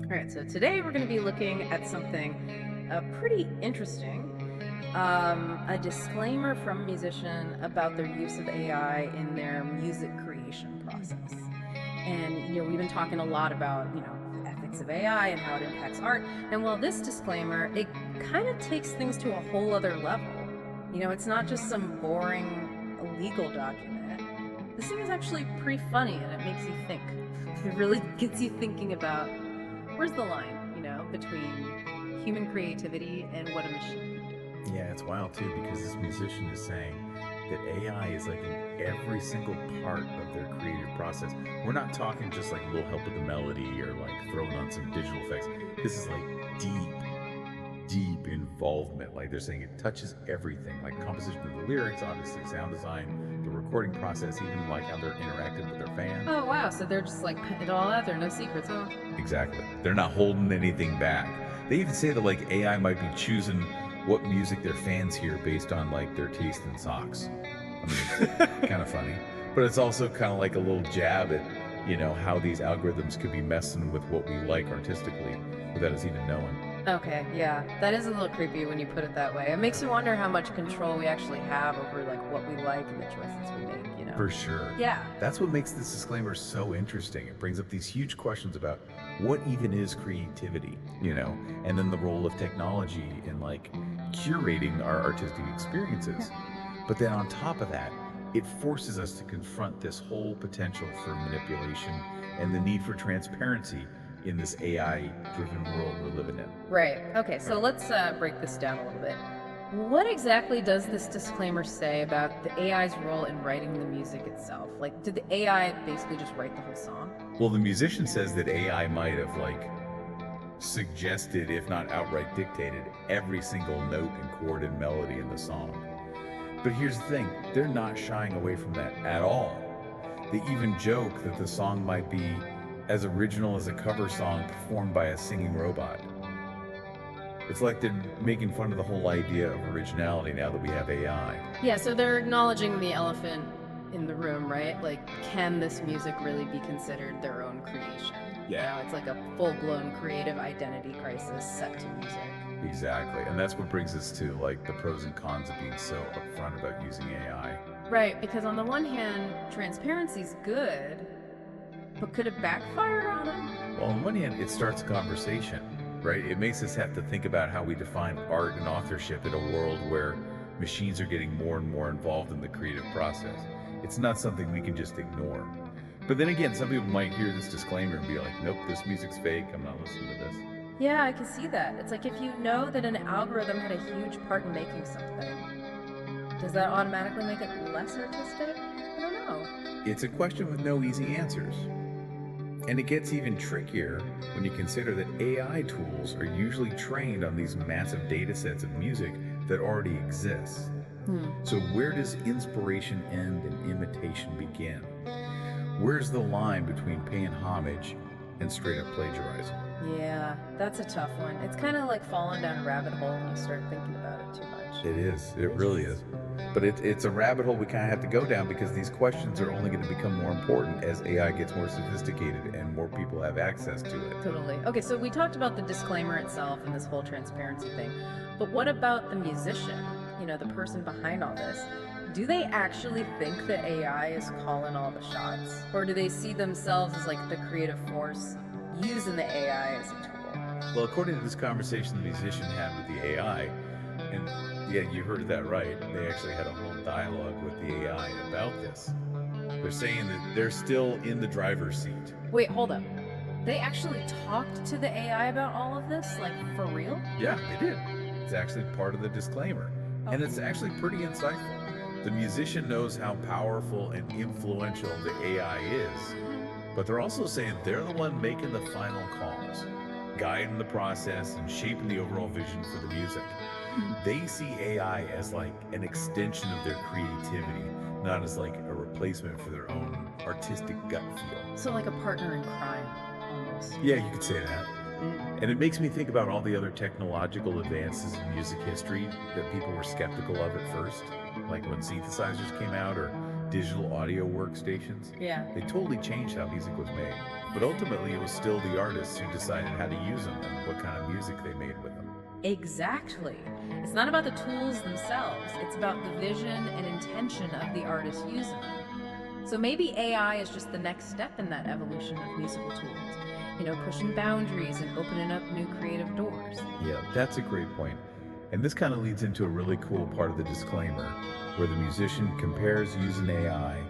All right, so today we're going to be looking at something pretty interesting. A disclaimer from a musician about their use of AI in their music creation process. And, we've been talking a lot about, the ethics of AI and how it impacts art. And while this disclaimer, it kind of takes things to a whole other level. It's not just some boring legal document. This thing is actually pretty funny and it makes you think. It really gets you thinking about where's the line, between human creativity and what a machine can do. Yeah, it's wild too because this musician is saying that AI is like in every single part of their creative process. We're not talking just like a little help with the melody or like throwing on some digital effects. This is like deep involvement. Like they're saying it touches everything, like composition of the lyrics, obviously sound design, the recording process, even like how they're interacting with their fans. Oh, wow. So they're just like putting it all out there, no secrets, huh? Exactly. They're not holding anything back. They even say that like AI might be choosing what music their fans hear based on like their taste in socks. I mean, it's kind of funny, but it's also kind of like a little jab at, how these algorithms could be messing with what we like artistically without us even knowing. Okay, yeah. That is a little creepy when you put it that way. It makes you wonder how much control we actually have over like what we like and the choices we make. For sure. Yeah. That's what makes this disclaimer so interesting. It brings up these huge questions about what even is creativity, and then the role of technology in like curating our artistic experiences. But then on top of that, it forces us to confront this whole potential for manipulation and the need for transparency in this AI-driven world we're living in. Right. Okay, so let's break this down a little bit. What exactly does this disclaimer say about the AI's role in writing the music itself? Like, did the AI basically just write the whole song? Well, the musician says that AI might have like suggested, if not outright dictated, every single note and chord and melody in the song. But here's the thing, they're not shying away from that at all. They even joke that the song might be as original as a cover song performed by a singing robot. It's like they're making fun of the whole idea of originality now that we have AI. Yeah, so they're acknowledging the elephant in the room, right? Like, can this music really be considered their own creation? Yeah. It's like a full-blown creative identity crisis set to music. Exactly, and that's what brings us to like the pros and cons of being so upfront about using AI. Right, because on the one hand, transparency's good, but could it backfire on them? Well, on one hand, it starts a conversation, right? It makes us have to think about how we define art and authorship in a world where machines are getting more and more involved in the creative process. It's not something we can just ignore. But then again, some people might hear this disclaimer and be like, nope, this music's fake, I'm not listening to this. Yeah, I can see that. It's like if you know that an algorithm had a huge part in making something, does that automatically make it less artistic? I don't know. It's a question with no easy answers. And it gets even trickier when you consider that AI tools are usually trained on these massive data sets of music that already exist. So where does inspiration end and imitation begin? Where's the line between paying homage and straight up plagiarizing? Yeah, that's a tough one. It's kind of like falling down a rabbit hole when you start thinking about it too much. It is. It really is. But it's a rabbit hole we kind of have to go down because these questions are only going to become more important as AI gets more sophisticated and more people have access to it. Totally. Okay, so we talked about the disclaimer itself and this whole transparency thing. But what about the musician? The person behind all this. Do they actually think that AI is calling all the shots? Or do they see themselves as like the creative force using the AI as a tool? Well, according to this conversation the musician had with the AI, and yeah, you heard that right, they actually had a whole dialogue with the AI about this. They're saying that they're still in the driver's seat. Wait, hold up. They actually talked to the AI about all of this? Like, for real? Yeah, they did. It's actually part of the disclaimer. And it's actually pretty insightful. The musician knows how powerful and influential the AI is, but they're also saying they're the one making the final calls, guiding the process and shaping the overall vision for the music. They see AI as like an extension of their creativity, not as like a replacement for their own artistic gut feel. So like a partner in crime, almost. Yeah, you could say that. And it makes me think about all the other technological advances in music history that people were skeptical of at first, like when synthesizers came out or digital audio workstations, Yeah. they totally changed how music was made. But ultimately, it was still the artists who decided how to use them and what kind of music they made with them. Exactly. It's not about the tools themselves, it's about the vision and intention of the artist using them. So maybe AI is just the next step in that evolution of musical tools, pushing boundaries and opening up new creative doors. Yeah, that's a great point. And this kind of leads into a really cool part of the disclaimer where the musician compares using AI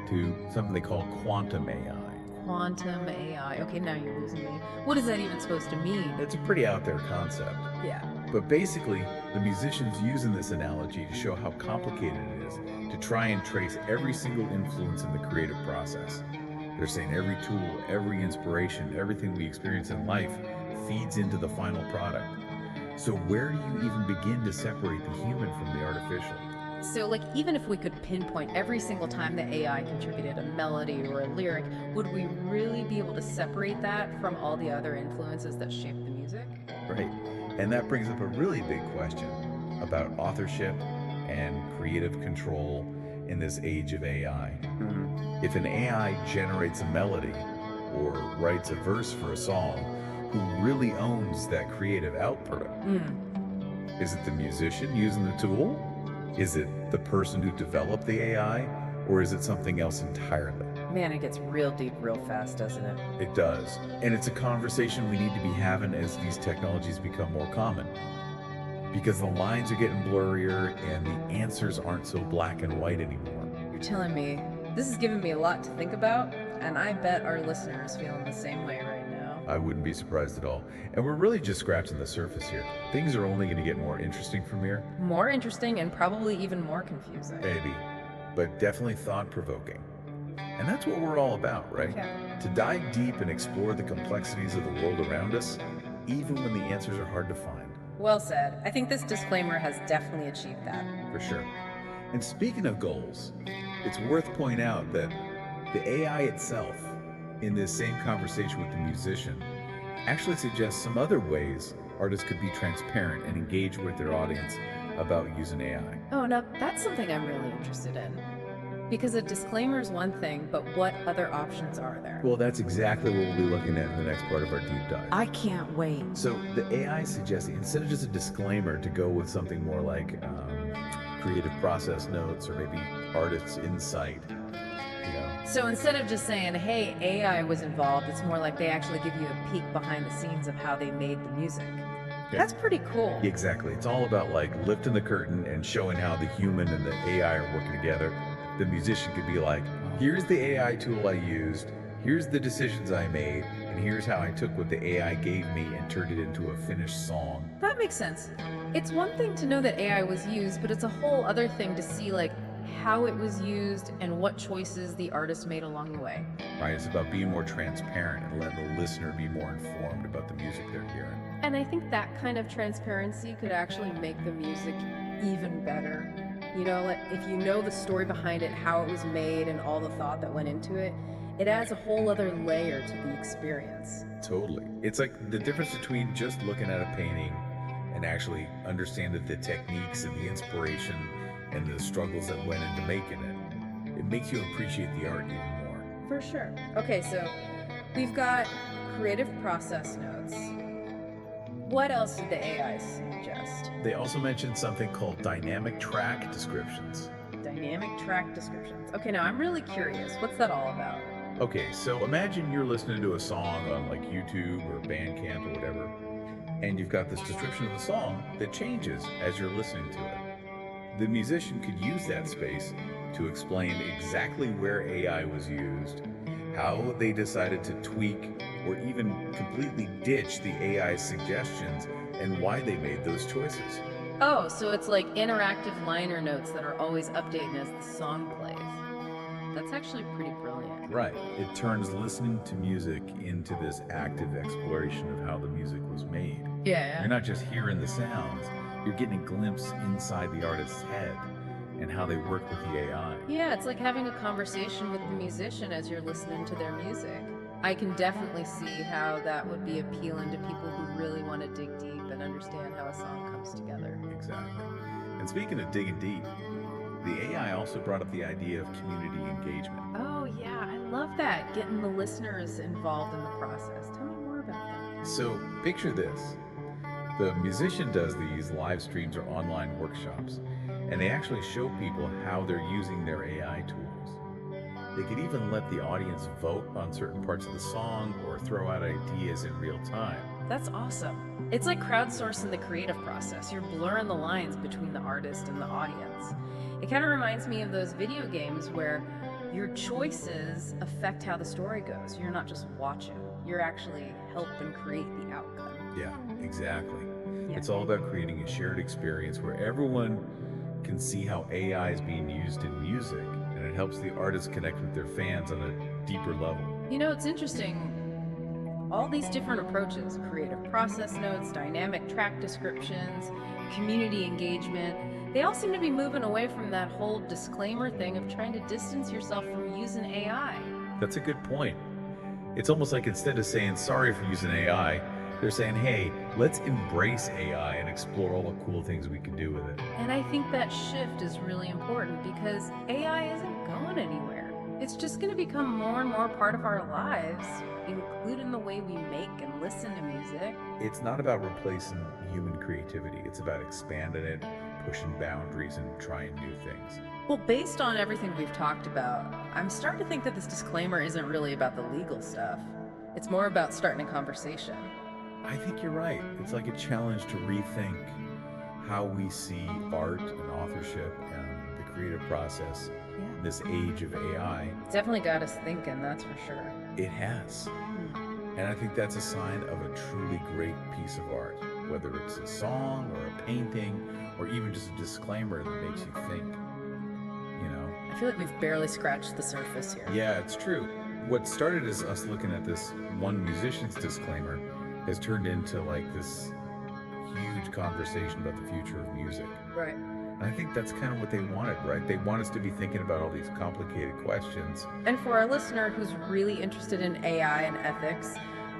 to something they call quantum AI. Quantum AI. Okay, now you're losing me. What is that even supposed to mean? It's a pretty out there concept. Yeah. But basically, the musician's using this analogy to show how complicated it is to try and trace every single influence in the creative process. They're saying every tool, every inspiration, everything we experience in life feeds into the final product. So where do you even begin to separate the human from the artificial? So, like, even if we could pinpoint every single time that AI contributed a melody or a lyric, would we really be able to separate that from all the other influences that shape the music? Right. And that brings up a really big question about authorship and creative control in this age of AI. If an AI generates a melody or writes a verse for a song, who really owns that creative output? Mm. Is it the musician using the tool? Is it the person who developed the AI? Or is it something else entirely? Man, it gets real deep real fast, doesn't it? It does. And it's a conversation we need to be having as these technologies become more common. Because the lines are getting blurrier and the answers aren't so black and white anymore. You're telling me this is giving me a lot to think about, and I bet our listeners feeling the same way right now. I wouldn't be surprised at all. And we're really just scratching the surface here. Things are only going to get more interesting from here. More interesting and probably even more confusing. Maybe. But definitely thought-provoking. And that's what we're all about, right? Yeah. To dive deep and explore the complexities of the world around us, even when the answers are hard to find. Well said. I think this disclaimer has definitely achieved that. For sure. And speaking of goals, it's worth pointing out that the AI itself, in this same conversation with the musician, actually suggests some other ways artists could be transparent and engage with their audience about using AI. Oh, now that's something I'm really interested in. Because a disclaimer is one thing, but what other options are there? Well, that's exactly what we'll be looking at in the next part of our deep dive. I can't wait. So the AI suggests, instead of just a disclaimer, to go with something more like creative process notes or maybe artist's insight. So instead of just saying, hey, AI was involved, it's more like they actually give you a peek behind the scenes of how they made the music. Yeah. That's pretty cool. Exactly. It's all about like lifting the curtain and showing how the human and the AI are working together. The musician could be like, here's the AI tool I used, here's the decisions I made, and here's how I took what the AI gave me and turned it into a finished song. That makes sense. It's one thing to know that AI was used, but it's a whole other thing to see like how it was used and what choices the artist made along the way. Right, it's about being more transparent and letting the listener be more informed about the music they're hearing. And I think that kind of transparency could actually make the music even better. Like if you know the story behind it, how it was made, and all the thought that went into it, it adds a whole other layer to the experience. Totally. It's like the difference between just looking at a painting and actually understanding the techniques and the inspiration and the struggles that went into making it. It makes you appreciate the art even more. For sure. Okay, so we've got creative process notes. What else did the AI suggest? They also mentioned something called dynamic track descriptions. Dynamic track descriptions. Okay, now I'm really curious. What's that all about? Okay, so imagine you're listening to a song on like YouTube or Bandcamp or whatever, and you've got this description of the song that changes as you're listening to it. The musician could use that space to explain exactly where AI was used, how they decided to tweak or even completely ditch the AI's suggestions, and why they made those choices. Oh, so it's like interactive liner notes that are always updating as the song plays. That's actually pretty brilliant. Right. It turns listening to music into this active exploration of how the music was made. Yeah. You're not just hearing the sounds, you're getting a glimpse inside the artist's head and how they work with the AI. Yeah, it's like having a conversation with the musician as you're listening to their music. I can definitely see how that would be appealing to people who really want to dig deep and understand how a song comes together. Exactly. And speaking of digging deep, The AI also brought up the idea of community engagement. Oh, yeah, I love that. Getting the listeners involved in the process. Tell me more about that. So picture this. The musician does these live streams or online workshops, and they actually show people how they're using their AI tools. They could even let the audience vote on certain parts of the song or throw out ideas in real time. That's awesome. It's like crowdsourcing the creative process. You're blurring the lines between the artist and the audience. It kind of reminds me of those video games where your choices affect how the story goes. You're not just watching, you're actually helping create the outcome. Yeah, exactly. Yeah. It's all about creating a shared experience where everyone can see how AI is being used in music, and it helps the artists connect with their fans on a deeper level. You know, it's interesting. All these different approaches, creative process notes, dynamic track descriptions, community engagement, they all seem to be moving away from that whole disclaimer thing of trying to distance yourself from using AI. That's a good point. It's almost like instead of saying sorry for using AI, they're saying, hey, let's embrace AI and explore all the cool things we can do with it. And I think that shift is really important because AI isn't going anywhere. It's just going to become more and more part of our lives, including the way we make and listen to music. It's not about replacing human creativity. It's about expanding it, pushing boundaries, and trying new things. Well, based on everything we've talked about, I'm starting to think that this disclaimer isn't really about the legal stuff. It's more about starting a conversation. I think you're right. It's like a challenge to rethink how we see art and authorship and the creative process in this age of AI. It's definitely got us thinking, that's for sure. It has. And I think that's a sign of a truly great piece of art, whether it's a song or a painting or even just a disclaimer that makes you think, you know? I feel like we've barely scratched the surface here. Yeah, it's true. What started as us looking at this one musician's disclaimer has turned into like this huge conversation about the future of music. Right. And I think that's kind of what they wanted, right? They want us to be thinking about all these complicated questions. And for our listener who's really interested in AI and ethics,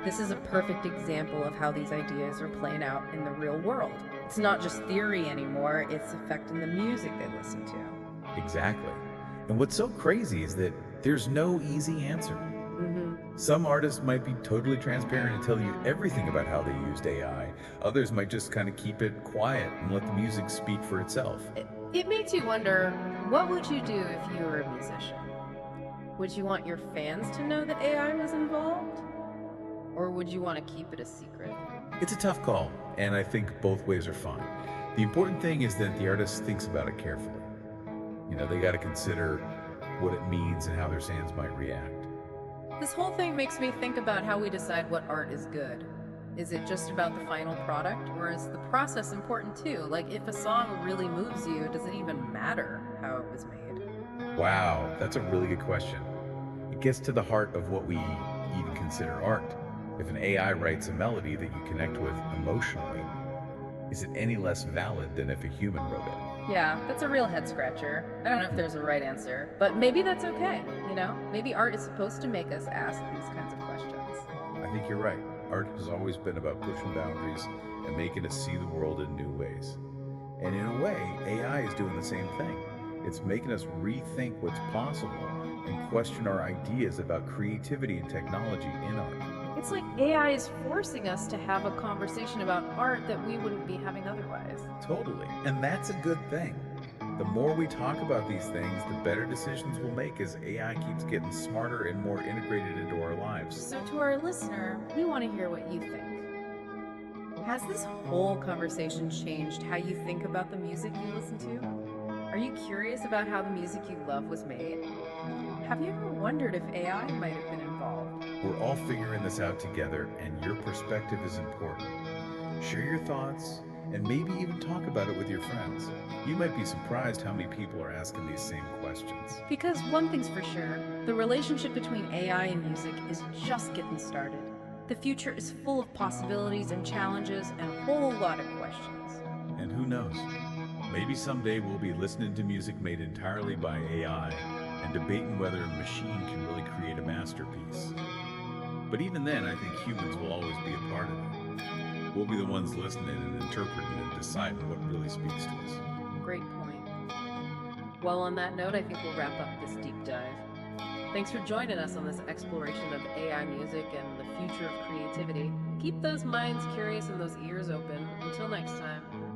this is a perfect example of how these ideas are playing out in the real world. It's not just theory anymore, it's affecting the music they listen to. Exactly. And what's so crazy is that there's no easy answer. Some artists might be totally transparent and tell you everything about how they used AI. Others might just kind of keep it quiet and let the music speak for itself. It makes you wonder, what would you do if you were a musician? Would you want your fans to know that AI was involved? Or would you want to keep it a secret? It's a tough call, and I think both ways are fine. The important thing is that the artist thinks about it carefully. You know, they got to consider what it means and how their fans might react. This whole thing makes me think about how we decide what art is good. Is it just about the final product, or is the process important too? Like, if a song really moves you, does it even matter how it was made? Wow, that's a really good question. It gets to the heart of what we even consider art. If an AI writes a melody that you connect with emotionally, is it any less valid than if a human wrote it? Yeah, that's a real head scratcher. I don't know if there's a right answer, but maybe that's okay, you know? Maybe art is supposed to make us ask these kinds of questions. I think you're right. Art has always been about pushing boundaries and making us see the world in new ways. And in a way, AI is doing the same thing. It's making us rethink what's possible and question our ideas about creativity and technology in art. It's like AI is forcing us to have a conversation about art that we wouldn't be having otherwise. Totally. And that's a good thing. The more we talk about these things, the better decisions we'll make as AI keeps getting smarter and more integrated into our lives. So to our listener, we want to hear what you think. Has this whole conversation changed how you think about the music you listen to? Are you curious about how the music you love was made? Have you ever wondered if AI might have been involved? We're all figuring this out together, and your perspective is important. Share your thoughts, and maybe even talk about it with your friends. You might be surprised how many people are asking these same questions. Because one thing's for sure, the relationship between AI and music is just getting started. The future is full of possibilities and challenges and a whole lot of questions. And who knows? Maybe someday we'll be listening to music made entirely by AI and debating whether a machine can really create a masterpiece. But even then, I think humans will always be a part of it. We'll be the ones listening and interpreting and deciding what really speaks to us. Great point. Well, on that note, I think we'll wrap up this deep dive. Thanks for joining us on this exploration of AI music and the future of creativity. Keep those minds curious and those ears open. Until next time.